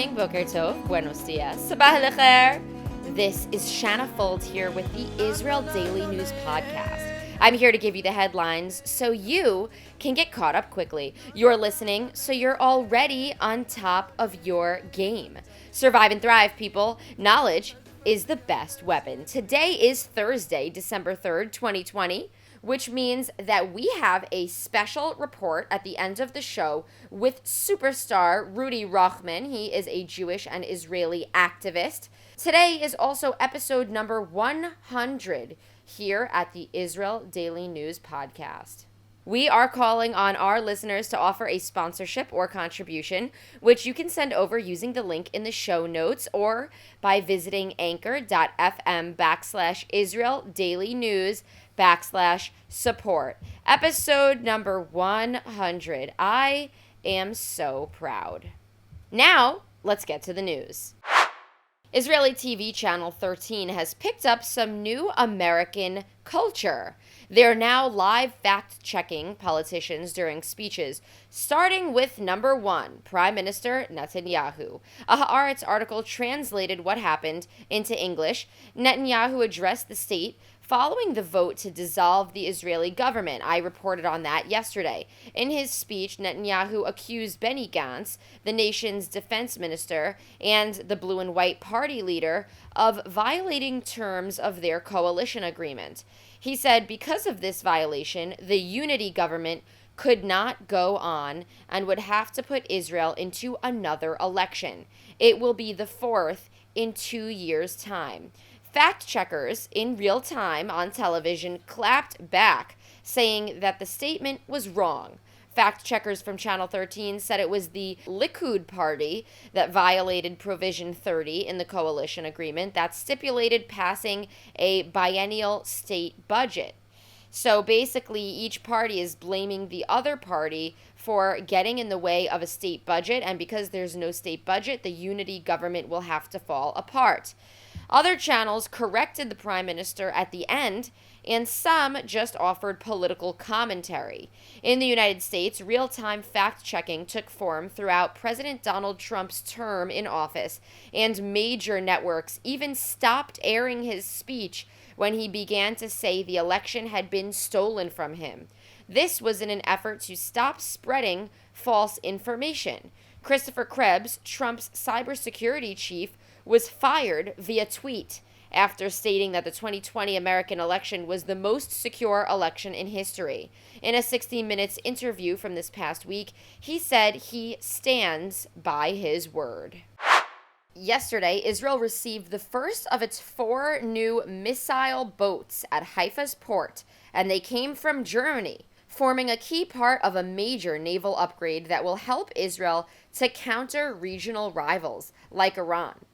morning, Boker Tov, buenos dias, sabah al-khair. This is Shanna Fold here with the Israel Daily News Podcast. I'm here to give you the headlines so you can get caught up quickly. You're listening, so you're already on top of your game. Survive and thrive, people. Knowledge is the best weapon. Today is Thursday, December 3rd, 2020. Which means that we have a special report at the end of the show with superstar Rudy Rochman. He is a Jewish and Israeli activist. Today is also episode number 100 here at the Israel Daily News Podcast. We are calling on our listeners to offer a sponsorship or contribution, which you can send over using the link in the show notes or by visiting anchor.fm/Israel Daily News /support. Episode number 100. I am so proud. Now, let's get to the news. Israeli TV channel 13 has picked up some new American culture. They're now live fact-checking politicians during speeches, starting with number 1, Prime Minister Netanyahu. A Haaretz article translated what happened into English. Netanyahu addressed the state following the vote to dissolve the Israeli government. I reported on that yesterday. In his speech, Netanyahu accused Benny Gantz, the nation's defense minister, and the Blue and White Party leader of violating terms of their coalition agreement. He said because of this violation, the unity government could not go on and would have to put Israel into another election. It will be the 4th in 2 years' time. Fact checkers in real time on television clapped back, saying that the statement was wrong. Fact checkers from Channel 13 said it was the Likud party that violated Provision 30 in the coalition agreement that stipulated passing a biennial state budget. So basically, each party is blaming the other party for getting in the way of a state budget, and because there's no state budget, the unity government will have to fall apart. Other channels corrected the prime minister at the end, and some just offered political commentary. In the United States, real-time fact-checking took form throughout President Donald Trump's term in office, and major networks even stopped airing his speech when he began to say the election had been stolen from him. This was in an effort to stop spreading false information. Christopher Krebs, Trump's cybersecurity chief, was fired via tweet after stating that the 2020 American election was the most secure election in history. In a 60 Minutes interview from this past week, he said he stands by his word. Yesterday, Israel received the first of its 4 new missile boats at Haifa's port, and they came from Germany, forming a key part of a major naval upgrade that will help Israel to counter regional rivals like Iran.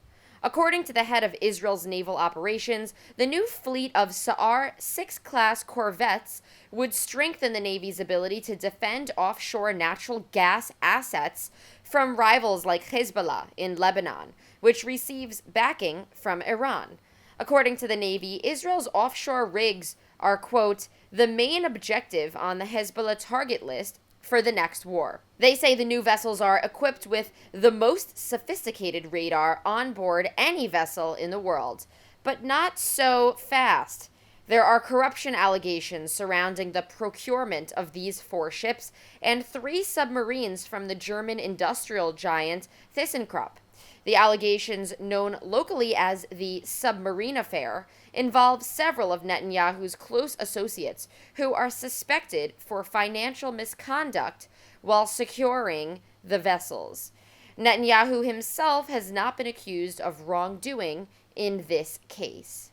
According to the head of Israel's naval operations, the new fleet of Sa'ar 6-class corvettes would strengthen the Navy's ability to defend offshore natural gas assets from rivals like Hezbollah in Lebanon, which receives backing from Iran. According to the Navy, Israel's offshore rigs are, quote, the main objective on the Hezbollah target list for the next war. They say the new vessels are equipped with the most sophisticated radar on board any vessel in the world, but not so fast. There are corruption allegations surrounding the procurement of these 4 ships and 3 submarines from the German industrial giant ThyssenKrupp. The allegations, known locally as the submarine affair, involve several of Netanyahu's close associates who are suspected for financial misconduct while securing the vessels. Netanyahu himself has not been accused of wrongdoing in this case.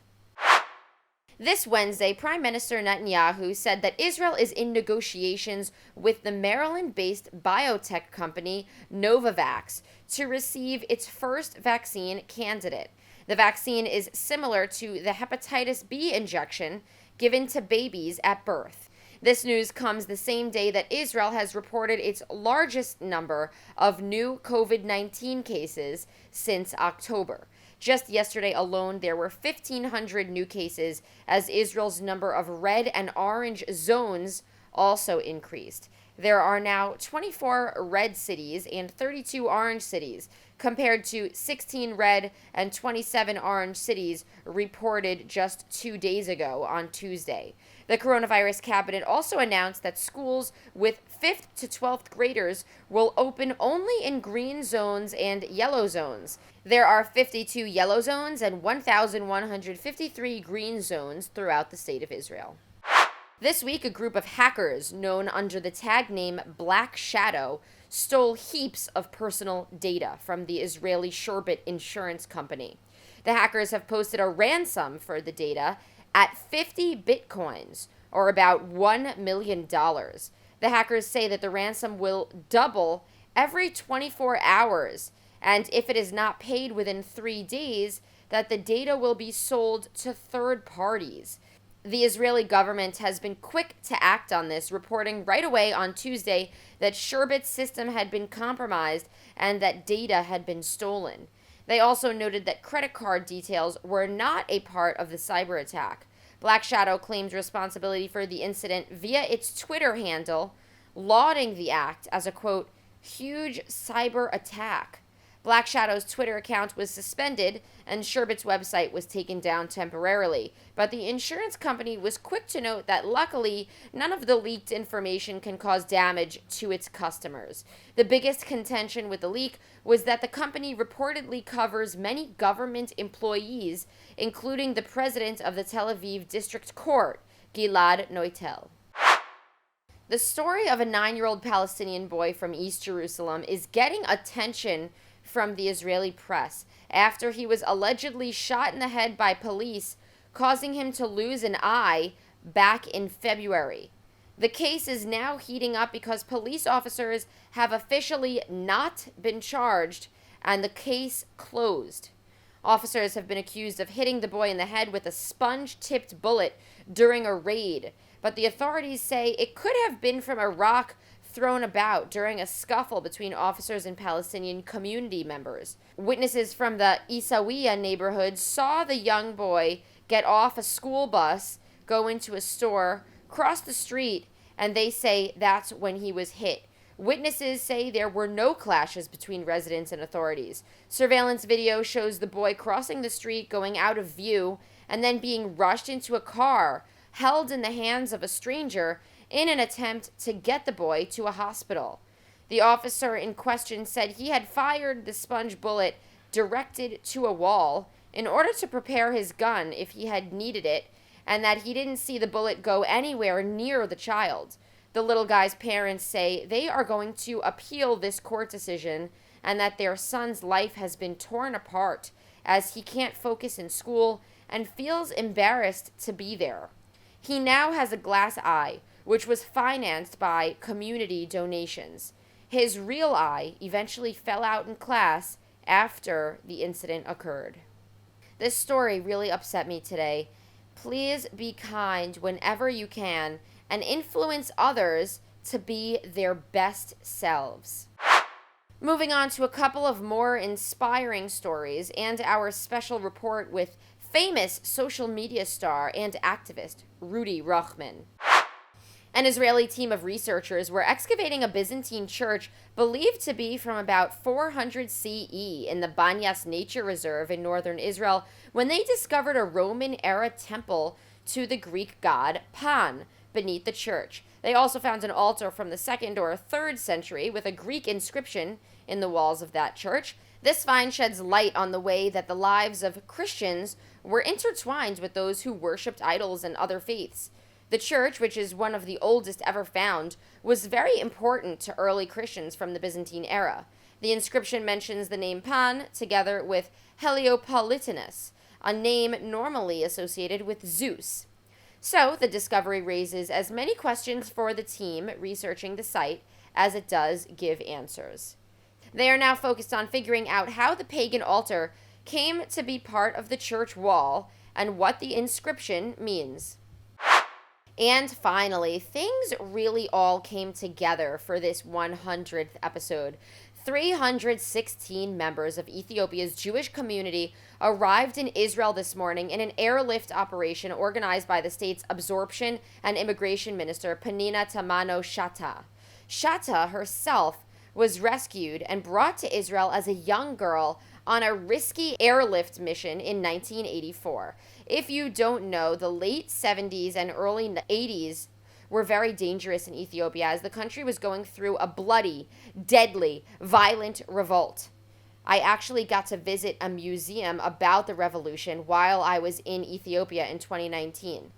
This Wednesday, Prime Minister Netanyahu said that Israel is in negotiations with the Maryland-based biotech company Novavax to receive its first vaccine candidate. The vaccine is similar to the hepatitis B injection given to babies at birth. This news comes the same day that Israel has reported its largest number of new COVID-19 cases since October. Just yesterday alone, there were 1,500 new cases as Israel's number of red and orange zones also increased. There are now 24 red cities and 32 orange cities, compared to 16 red and 27 orange cities reported just 2 days ago on Tuesday. The coronavirus cabinet also announced that schools with 5th to 12th graders will open only in green zones and yellow zones. There are 52 yellow zones and 1,153 green zones throughout the state of Israel. This week, a group of hackers known under the tag name Black Shadow stole heaps of personal data from the Israeli Sherbet insurance company. The hackers have posted a ransom for the data at 50 bitcoins, or about $1 million. The hackers say that the ransom will double every 24 hours, and if it is not paid within 3 days, that the data will be sold to third parties. The Israeli government has been quick to act on this, reporting right away on Tuesday that Sherbet's system had been compromised and that data had been stolen. They also noted that credit card details were not a part of the cyber attack. Black Shadow claims responsibility for the incident via its Twitter handle, lauding the act as a, quote, huge cyber attack. Black Shadow's Twitter account was suspended and Sherbet's website was taken down temporarily, but the insurance company was quick to note that luckily none of the leaked information can cause damage to its customers. The biggest contention with the leak was that the company reportedly covers many government employees, including the president of the Tel Aviv District Court, Gilad Noitel. The story of a 9-year-old Palestinian boy from East Jerusalem is getting attention from the Israeli press after he was allegedly shot in the head by police, causing him to lose an eye back in February. The case is now heating up because police officers have officially not been charged and the case closed. Officers have been accused of hitting the boy in the head with a sponge-tipped bullet during a raid, but the authorities say it could have been from a rock thrown about during a scuffle between officers and Palestinian community members. Witnesses from the Isawiya neighborhood saw the young boy get off a school bus, go into a store, cross the street, and they say that's when he was hit. Witnesses say there were no clashes between residents and authorities. Surveillance video shows the boy crossing the street, going out of view, and then being rushed into a car, held in the hands of a stranger, in an attempt to get the boy to a hospital. The officer in question said he had fired the sponge bullet directed to a wall in order to prepare his gun if he had needed it, and that he didn't see the bullet go anywhere near the child. The little guy's parents say they are going to appeal this court decision and that their son's life has been torn apart as he can't focus in school and feels embarrassed to be there. He now has a glass eye, which was financed by community donations. His real eye eventually fell out in class after the incident occurred. This story really upset me today. Please be kind whenever you can and influence others to be their best selves. Moving on to a couple of more inspiring stories and our special report with famous social media star and activist Rudy Rochman. An Israeli team of researchers were excavating a Byzantine church believed to be from about 400 CE in the Banyas Nature Reserve in northern Israel when they discovered a Roman-era temple to the Greek god Pan beneath the church. They also found an altar from the 2nd or 3rd century with a Greek inscription in the walls of that church. This find sheds light on the way that the lives of Christians were intertwined with those who worshipped idols and other faiths. The church, which is one of the oldest ever found, was very important to early Christians from the Byzantine era. The inscription mentions the name Pan together with Heliopolitanus, a name normally associated with Zeus. So, the discovery raises as many questions for the team researching the site as it does give answers. They are now focused on figuring out how the pagan altar came to be part of the church wall and what the inscription means. And finally, things really all came together for this 100th episode. 316 members of Ethiopia's Jewish community arrived in Israel this morning in an airlift operation organized by the state's Absorption and Immigration Minister, Peninnah Tamano-Shata. Shatta herself was rescued and brought to Israel as a young girl on a risky airlift mission in 1984. If you don't know, the late 70s and early 80s were very dangerous in Ethiopia as the country was going through a bloody, deadly, violent revolt. I actually got to visit a museum about the revolution while I was in Ethiopia in 2019.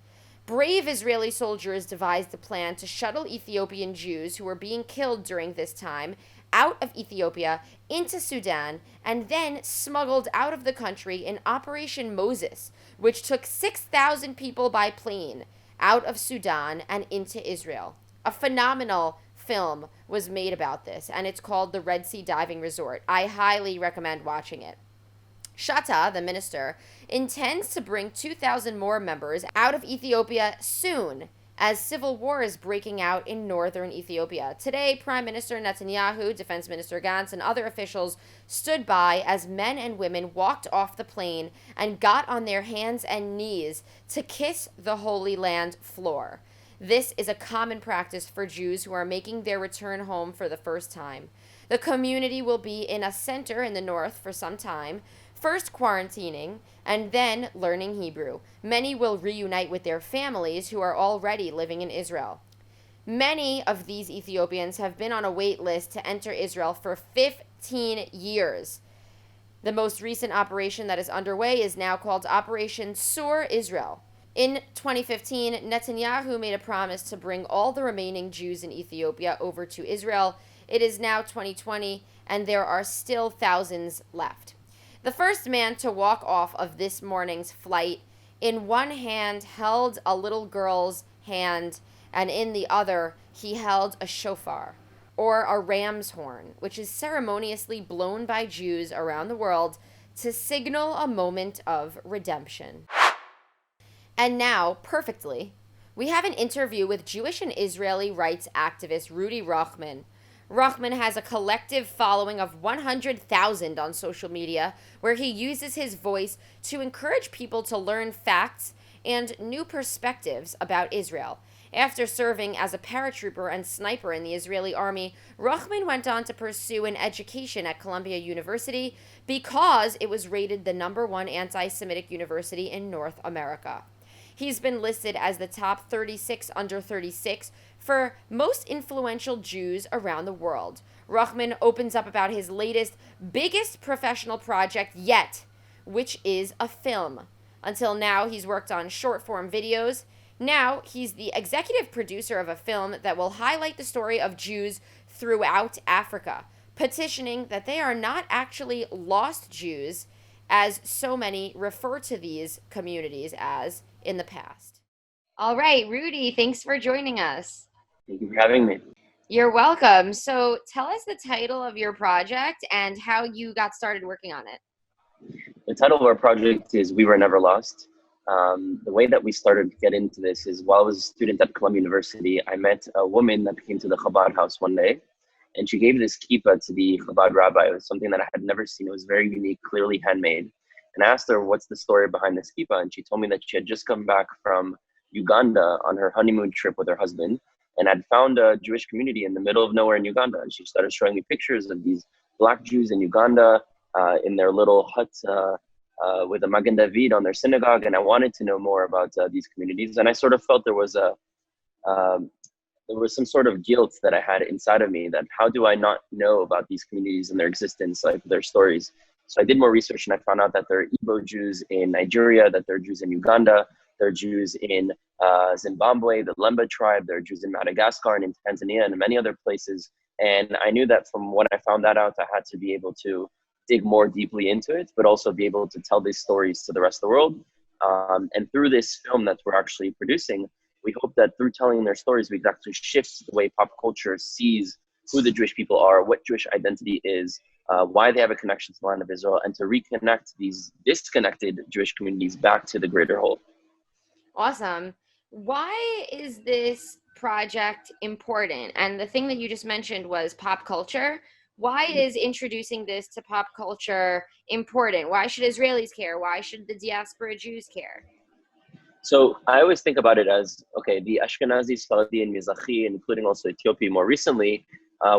Brave Israeli soldiers devised a plan to shuttle Ethiopian Jews who were being killed during this time out of Ethiopia into Sudan and then smuggled out of the country in Operation Moses, which took 6,000 people by plane out of Sudan and into Israel. A phenomenal film was made about this, and it's called The Red Sea Diving Resort. I highly recommend watching it. Shatta, the minister, intends to bring 2,000 more members out of Ethiopia soon as civil war is breaking out in northern Ethiopia. Today, Prime Minister Netanyahu, Defense Minister Gantz, and other officials stood by as men and women walked off the plane and got on their hands and knees to kiss the Holy Land floor. This is a common practice for Jews who are making their return home for the first time. The community will be in a center in the north for some time, first quarantining and then learning Hebrew. Many will reunite with their families who are already living in Israel. Many of these Ethiopians have been on a wait list to enter Israel for 15 years. The most recent operation that is underway is now called Operation Sur Israel. In 2015, Netanyahu made a promise to bring all the remaining Jews in Ethiopia over to Israel. It is now 2020, and there are still thousands left. The first man to walk off of this morning's flight, in one hand held a little girl's hand, and in the other he held a shofar, or a ram's horn, which is ceremoniously blown by Jews around the world to signal a moment of redemption. And now, perfectly, we have an interview with Jewish and Israeli rights activist Rudy Rochman. Rochman has a collective following of 100,000 on social media, where he uses his voice to encourage people to learn facts and new perspectives about Israel. After serving as a paratrooper and sniper in the Israeli army, Rochman went on to pursue an education at Columbia University because it was rated the #1 anti-Semitic university in North America. He's been listed as the top 36 under 36 for most influential Jews around the world. Rochman opens up about his latest, biggest professional project yet, which is a film. Until now, he's worked on short-form videos. Now, he's the executive producer of a film that will highlight the story of Jews throughout Africa, petitioning that they are not actually lost Jews, as so many refer to these communities as in the past. All right, Rudy, thanks for joining us. Thank you for having me. You're welcome. So tell us the title of your project and how you got started working on it. The title of our project is We Were Never Lost. The way that we started to get into this is while I was a student at Columbia University, I met a woman that came to the Chabad house one day, and she gave this kippah to the Chabad rabbi. It was something that I had never seen. It was very unique, clearly handmade. And I asked her, what's the story behind this kippah? And she told me that she had just come back from Uganda on her honeymoon trip with her husband and had found a Jewish community in the middle of nowhere in Uganda. And she started showing me pictures of these Black Jews in Uganda in their little huts with a Magen David on their synagogue. And I wanted to know more about these communities. And I sort of felt there was some sort of guilt that I had inside of me, that how do I not know about these communities and their existence, like their stories. So I did more research and I found out that there are Igbo Jews in Nigeria, that there are Jews in Uganda, there are Jews in Zimbabwe, the Lemba tribe, there are Jews in Madagascar and in Tanzania and many other places. And I knew that from when I found that out, I had to be able to dig more deeply into it, but also be able to tell these stories to the rest of the world. And through this film that we're actually producing, we hope that through telling their stories, we can actually shift the way pop culture sees who the Jewish people are, what Jewish identity is, why they have a connection to the land of Israel, and to reconnect these disconnected Jewish communities back to the greater whole. Awesome. Why is this project important? And the thing that you just mentioned was pop culture. Why is introducing this to pop culture important? Why should Israelis care? Why should the diaspora Jews care? So I always think about it as, okay, the Ashkenazi, Sephardi, and Mizrahi, including also Ethiopia more recently,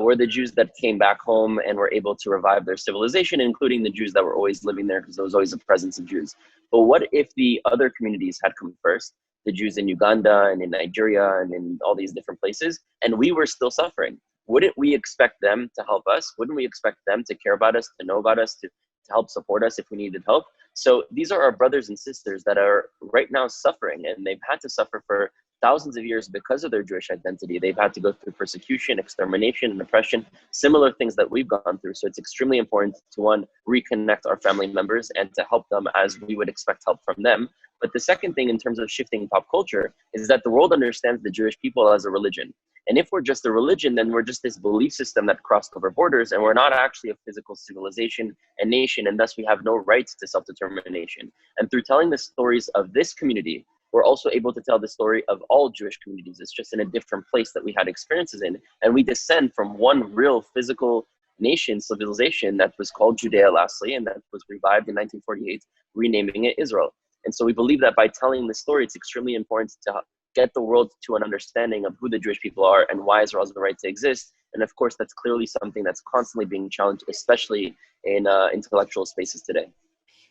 were the Jews that came back home and were able to revive their civilization, including the Jews that were always living there because there was always a presence of Jews. But what if the other communities had come first, the Jews in Uganda and in Nigeria and in all these different places, and we were still suffering? Wouldn't we expect them to help us? Wouldn't we expect them to care about us, to know about us, to help support us if we needed help? So these are our brothers and sisters that are right now suffering, and they've had to suffer for thousands of years because of their Jewish identity. They've had to go through persecution, extermination, and oppression, similar things that we've gone through. So it's extremely important to, one, reconnect our family members and to help them as we would expect help from them. But the second thing in terms of shifting pop culture is that the world understands the Jewish people as a religion. And if we're just a religion, then we're just this belief system that crossed over borders, and we're not actually a physical civilization and nation, and thus we have no rights to self-determination. And through telling the stories of this community, we're also able to tell the story of all Jewish communities. It's just in a different place that we had experiences in. And we descend from one real physical nation, civilization that was called Judea lastly, and that was revived in 1948, renaming it Israel. And so we believe that by telling the story, it's extremely important to get the world to an understanding of who the Jewish people are and why Israel has the right to exist. And of course, that's clearly something that's constantly being challenged, especially in intellectual spaces today.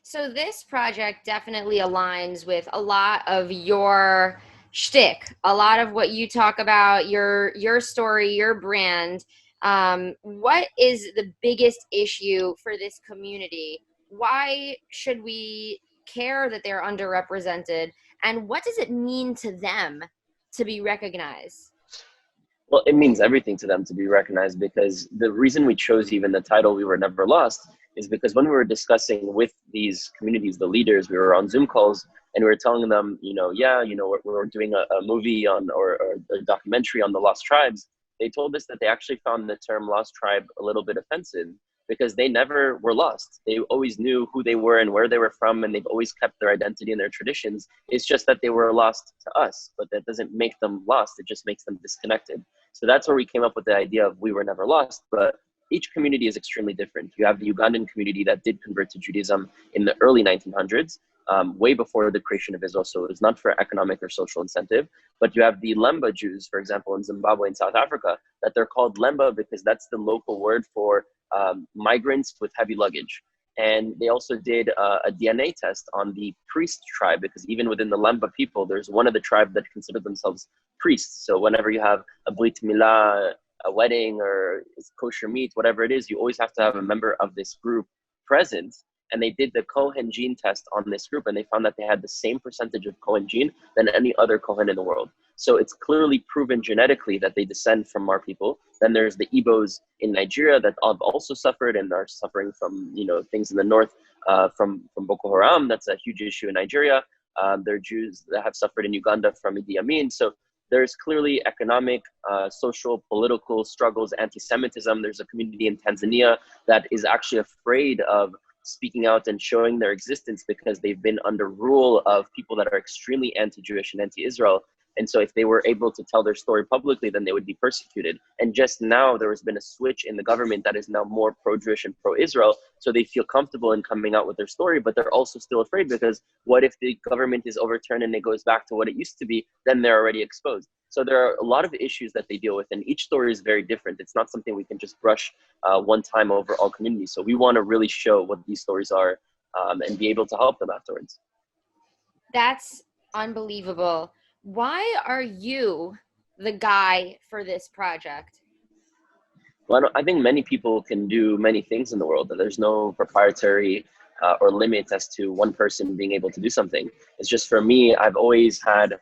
So this project definitely aligns with a lot of your shtick, a lot of what you talk about, your story, your brand. What is the biggest issue for this community? Why should we care that they're underrepresented? And what does it mean to them to be recognized? Well, it means everything to them to be recognized, because the reason we chose even the title "We Were Never Lost" is because when we were discussing with these communities, the leaders, we were on Zoom calls and we were telling them, we're doing a movie or a documentary on the lost tribes. They told us that they actually found the term "lost tribe" a little bit offensive because they never were lost. They always knew who they were and where they were from, and they've always kept their identity and their traditions. It's just that they were lost to us, but that doesn't make them lost. It just makes them disconnected. So that's where we came up with the idea of "We Were Never Lost." But each community is extremely different. You have the Ugandan community that did convert to Judaism in the early 1900s, way before the creation of Israel. So it was not for economic or social incentive. But you have the Lemba Jews, for example, in Zimbabwe and South Africa, that they're called Lemba because that's the local word for migrants with heavy luggage. And they also did a DNA test on the priest tribe, because even within the Lemba people, there's one of the tribe that consider themselves priests. So whenever you have a brit milah, a wedding, or kosher meat, whatever it is, you always have to have a member of this group present. And they did the Cohen gene test on this group, and they found that they had the same percentage of Cohen gene than any other Cohen in the world. So it's clearly proven genetically that they descend from our people. Then there's the Igbos in Nigeria that have also suffered and are suffering from things in the north from Boko Haram. That's a huge issue in Nigeria. There are Jews that have suffered in Uganda from Idi Amin. So there's clearly economic, social, political struggles, anti-Semitism. There's a community in Tanzania that is actually afraid of speaking out and showing their existence because they've been under rule of people that are extremely anti-Jewish and anti-Israel. And so if they were able to tell their story publicly, then they would be persecuted. And just now there has been a switch in the government that is now more pro-Jewish and pro-Israel. So they feel comfortable in coming out with their story, but they're also still afraid because what if the government is overturned and it goes back to what it used to be, then they're already exposed. So there are a lot of issues that they deal with, and each story is very different. It's not something we can just brush one time over all communities. So we want to really show what these stories are and be able to help them afterwards. That's unbelievable. Why are you the guy for this project? Well, I think many people can do many things in the world. There's no proprietary or limit as to one person being able to do something. It's just for me, I've always had,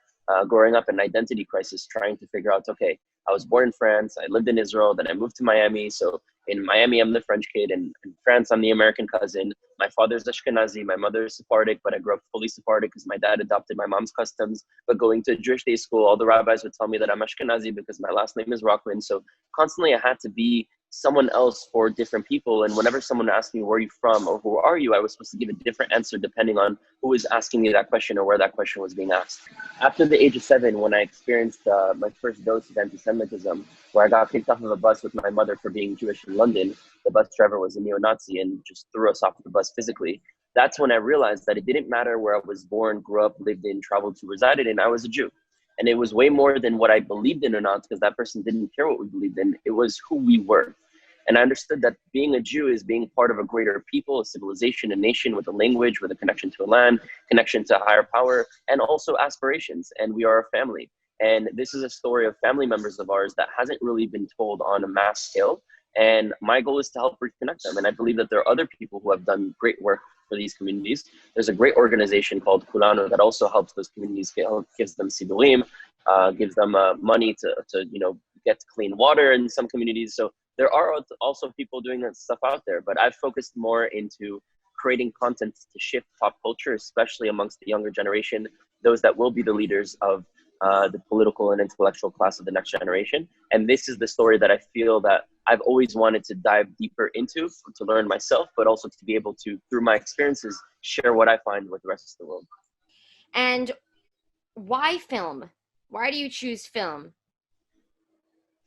growing up, an identity crisis, trying to figure out, okay, I was born in France, I lived in Israel, then I moved to Miami. So in Miami, I'm the French kid, and in France, I'm the American cousin. My father's Ashkenazi, my mother is Sephardic, but I grew up fully Sephardic because my dad adopted my mom's customs. But going to a Jewish day school, all the rabbis would tell me that I'm Ashkenazi because my last name is Rochman. So constantly I had to be someone else for different people. And whenever someone asked me, where are you from or who are you, I was supposed to give a different answer depending on who was asking me that question or where that question was being asked. After the age of 7, when I experienced my first dose of anti-Semitism, where I got kicked off of a bus with my mother for being Jewish in London, the bus driver was a neo-Nazi and just threw us off the bus physically. that's when I realized that it didn't matter where I was born, grew up, lived in, traveled to, resided in. I was a Jew. And it was way more than what I believed in or not, because that person didn't care what we believed in. It was who we were. And I understood that being a Jew is being part of a greater people, a civilization, a nation with a language, with a connection to a land, connection to a higher power, and also aspirations. And we are a family. And this is a story of family members of ours that hasn't really been told on a mass scale. And my goal is to help reconnect them. And I believe that there are other people who have done great work for these communities. There's a great organization called Kulano that also helps those communities, gives them sidurim, gives them money to get clean water in some communities. So there are also people doing that stuff out there, but I've focused more into creating content to shift pop culture, especially amongst the younger generation, those that will be the leaders of the political and intellectual class of the next generation. And this is the story that I feel that I've always wanted to dive deeper into, to learn myself, but also to be able to, through my experiences, share what I find with the rest of the world. And why film? Why do you choose film?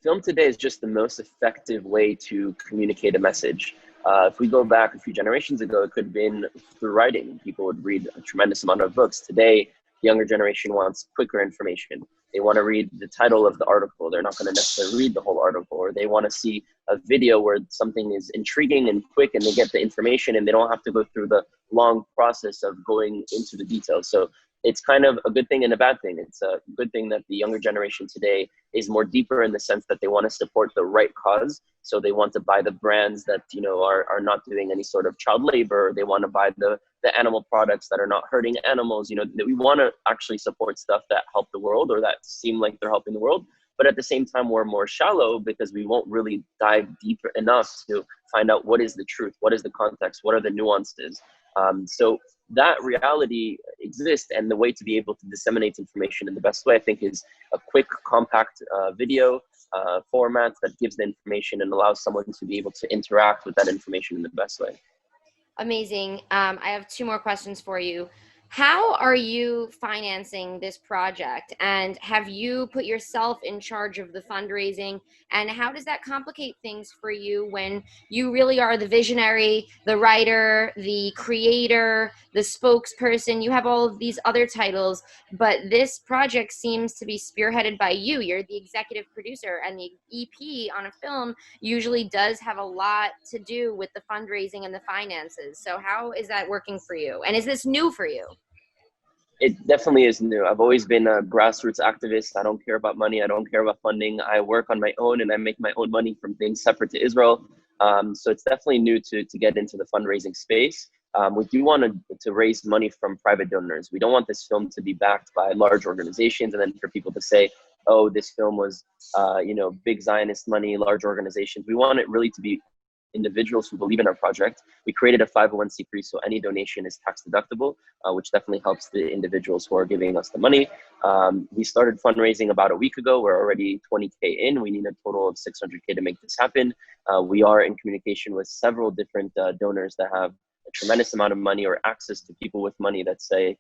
Film today is just the most effective way to communicate a message. If we go back a few generations ago, it could have been through writing. People would read a tremendous amount of books. Today, the younger generation wants quicker information. They want to read the title of the article. They're not going to necessarily read the whole article, or they want to see a video where something is intriguing and quick and they get the information and they don't have to go through the long process of going into the details. So it's kind of a good thing and a bad thing. It's a good thing that the younger generation today is more deeper in the sense that they want to support the right cause. So they want to buy the brands that, are not doing any sort of child labor. They want to buy the animal products that are not hurting animals. That we want to actually support stuff that help the world or that seem like they're helping the world. But at the same time, we're more shallow because we won't really dive deeper enough to find out what is the truth, what is the context, what are the nuances. So that reality exists, and the way to be able to disseminate information in the best way, I think, is a quick, compact video format that gives the information and allows someone to be able to interact with that information in the best way. Amazing. I have two more questions for you. How are you financing this project? And have you put yourself in charge of the fundraising? And how does that complicate things for you when you really are the visionary, the writer, the creator, the spokesperson? You have all of these other titles, but this project seems to be spearheaded by you. You're the executive producer, and the EP on a film usually does have a lot to do with the fundraising and the finances. So how is that working for you? And is this new for you? It definitely is new. I've always been a grassroots activist. I don't care about money. I don't care about funding. I work on my own and I make my own money from things separate to Israel. So it's definitely new to get into the fundraising space. We do want to raise money from private donors. We don't want this film to be backed by large organizations and then for people to say, oh, this film was, big Zionist money, large organizations. We want it really to be individuals who believe in our project. We created a 501c3, so any donation is tax deductible, which definitely helps the individuals who are giving us the money. We started fundraising about a week ago. We're already 20K in. We need a total of 600K to make this happen. We are in communication with several different donors that have a tremendous amount of money or access to people with money that say,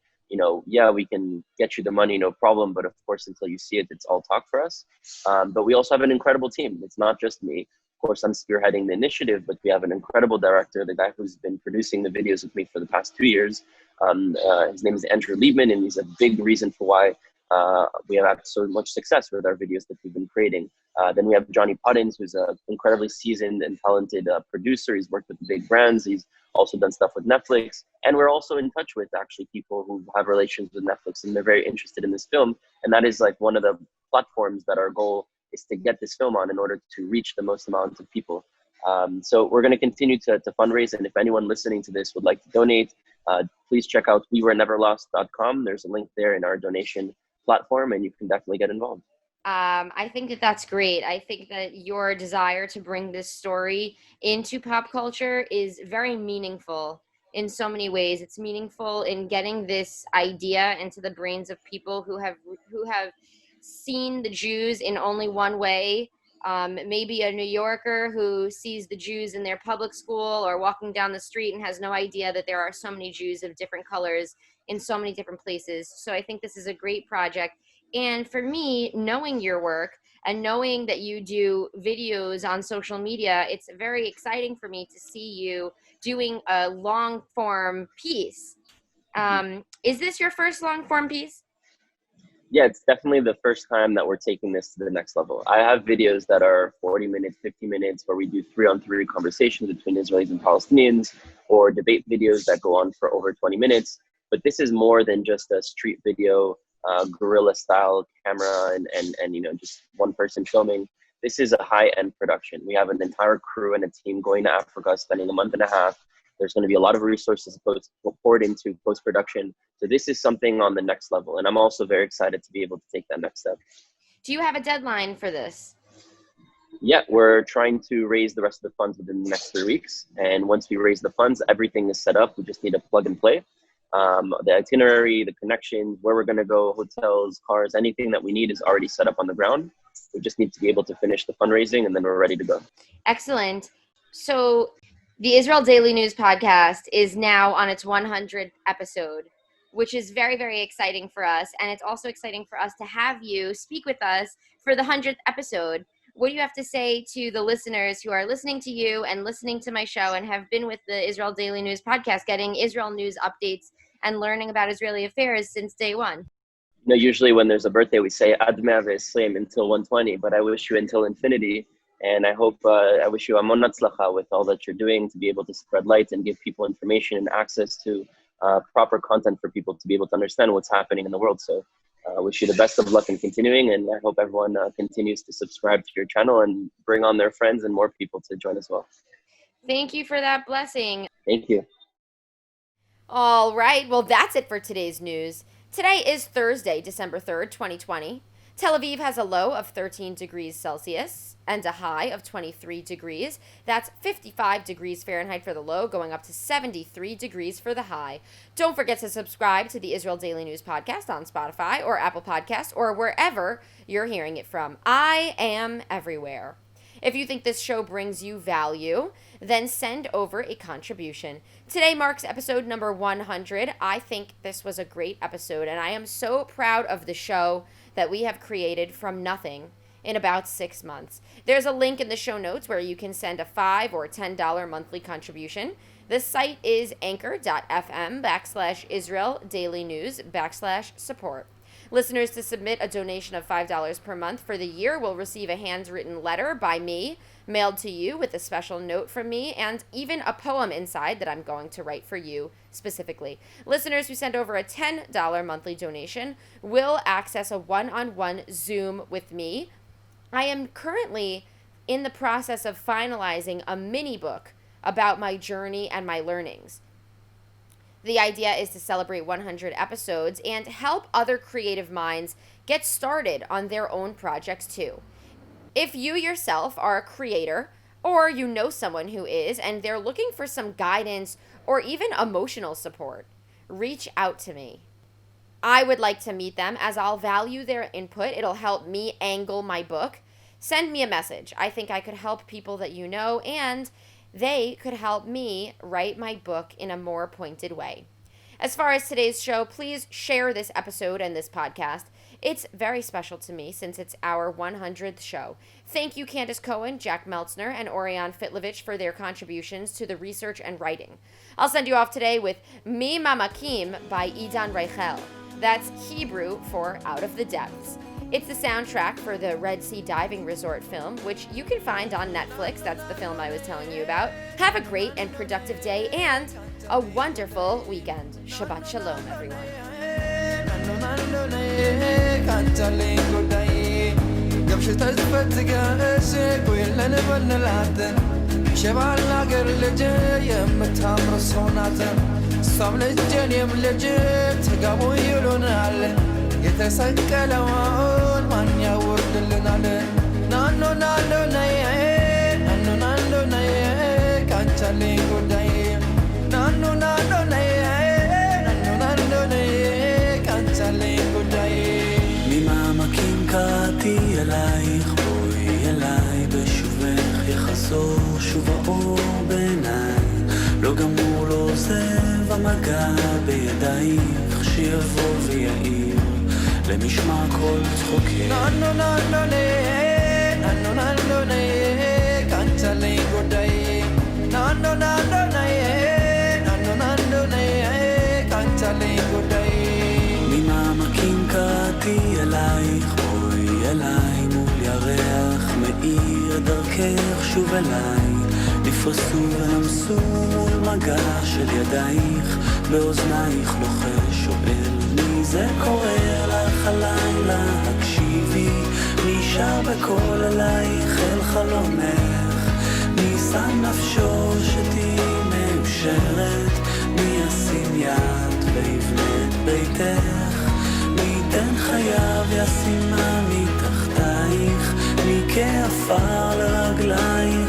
yeah, we can get you the money, no problem. But of course, until you see it, it's all talk for us. But we also have an incredible team. It's not just me. Of course, I'm spearheading the initiative, but we have an incredible director, the guy who's been producing the videos with me for the past 2 years. His name is Andrew Liebman, and he's a big reason for why we have had so much success with our videos that we've been creating. Then we have Johnny Poddins, who's an incredibly seasoned and talented producer. He's worked with big brands. He's also done stuff with Netflix. And we're also in touch with actually people who have relations with Netflix, and they're very interested in this film. And that is like one of the platforms that our goal is to get this film on in order to reach the most amount of people. So we're going to continue to fundraise. And if anyone listening to this would like to donate, please check out wewereneverlost.com. There's a link there in our donation platform, and you can definitely get involved. I think that that's great. I think that your desire to bring this story into pop culture is very meaningful in so many ways. It's meaningful in getting this idea into the brains of people who have seen the Jews in only one way. Maybe a New Yorker who sees the Jews in their public school or walking down the street and has no idea that there are so many Jews of different colors in so many different places. So I think this is a great project. And for me, knowing your work, And knowing that you do videos on social media, it's very exciting for me to see you doing a long form piece. Is this your first long form piece? Yeah, it's definitely the first time that we're taking this to the next level. I have videos that are 40 minutes, 50 minutes, where we do 3-on-3 conversations between Israelis and Palestinians, or debate videos that go on for over 20 minutes. But this is more than just a street video, guerrilla style camera and just one person filming. This is a high-end production. We have an entire crew and a team going to Africa, spending a month and a half. There's going to be a lot of resources poured into post-production. So this is something on the next level. And I'm also very excited to be able to take that next step. Do you have a deadline for this? Yeah, we're trying to raise the rest of the funds within the next 3 weeks. And once we raise the funds, everything is set up. We just need to plug and play. The itinerary, the connections, where we're going to go, hotels, cars, anything that we need is already set up on the ground. We just need to be able to finish the fundraising, and then we're ready to go. Excellent. So the Israel Daily News podcast is now on its 100th episode, which is very, very exciting for us. And it's also exciting for us to have you speak with us for the 100th episode. What do you have to say to the listeners who are listening to you and listening to my show and have been with the Israel Daily News podcast, getting Israel news updates and learning about Israeli affairs since day one? Usually when there's a birthday, we say Ad 120 until 120, but I wish you until infinity. And I wish you amon hatzlacha with all that you're doing, to be able to spread light and give people information and access to proper content for people to be able to understand what's happening in the world. So I wish you the best of luck in continuing, and I hope everyone continues to subscribe to your channel and bring on their friends and more people to join as well. Thank you for that blessing. Thank you. All right, well, that's it for today's news. Today is Thursday, December 3rd, 2020. Tel Aviv has a low of 13 degrees Celsius and a high of 23 degrees. That's 55 degrees Fahrenheit for the low, going up to 73 degrees for the high. Don't forget to subscribe to the Israel Daily News podcast on Spotify or Apple Podcasts or wherever you're hearing it from. I am everywhere. If you think this show brings you value, then send over a contribution. Today marks episode number 100. I think this was a great episode, and I am so proud of the show that we have created from nothing in about 6 months. There's a link in the show notes where you can send a $5 or $10 monthly contribution. The site is anchor.fm/Israel Daily News /support. Listeners to submit a donation of $5 per month for the year will receive a handwritten letter by me, mailed to you with a special note from me, and even a poem inside that I'm going to write for you specifically. Listeners who send over a $10 monthly donation will access a one-on-one Zoom with me. I am currently in the process of finalizing a mini book about my journey and my learnings. The idea is to celebrate 100 episodes and help other creative minds get started on their own projects too. If you yourself are a creator, or you know someone who is, and they're looking for some guidance or even emotional support, reach out to me. I would like to meet them, as I'll value their input. It'll help me angle my book. Send me a message. I think I could help people that you know, and they could help me write my book in a more pointed way. As far as today's show, please share this episode and this podcast. It's very special to me since it's our 100th show. Thank you, Candace Cohen, Jack Meltzner, and Orion Fitlovich for their contributions to the research and writing. I'll send you off today with Mi Mamakim by Idan Reichel. That's Hebrew for Out of the Depths. It's the soundtrack for the Red Sea Diving Resort film, which you can find on Netflix. That's the film I was telling you about. Have a great and productive day and a wonderful weekend. Shabbat Shalom, everyone. የተሰቀለውን ማን ያወርድልናል? ናኖ ናኖ ነይ ናኖ ናኖ ነይ ካንቺ አለኝ ጉዳይ ናኖ ናኖ ነይ ናኖ ናኖ ነይ ካንቺ አለኝ ጉዳይ ממעמקים קראתי אלייך בואי אליי בשובך יחזור שוב האור בעיניי לא גמור לא עוזב המגע בידייך שיבוא ויעיר למשמע כל צחוקי. No, no, no, no, no. nano nando nae kanchale godai nando nando nae nando nae kanchale godai ממעמקים קראתי אלייך בואי אליי מול ירח מאיר דרכך שוב אליי נפרסו ונמסו מול מגע של ידייך באוזנייך לוחש שואל מי זה קורא לך הלילה הקשיבי מי שר בקול אלייך אל חלומך מי שם נפשו שתהי מאושרת מי ישים יד ויבנה את ביתך מי ייתן חייו ישימה מתחתייך מי כעפר לרגלייך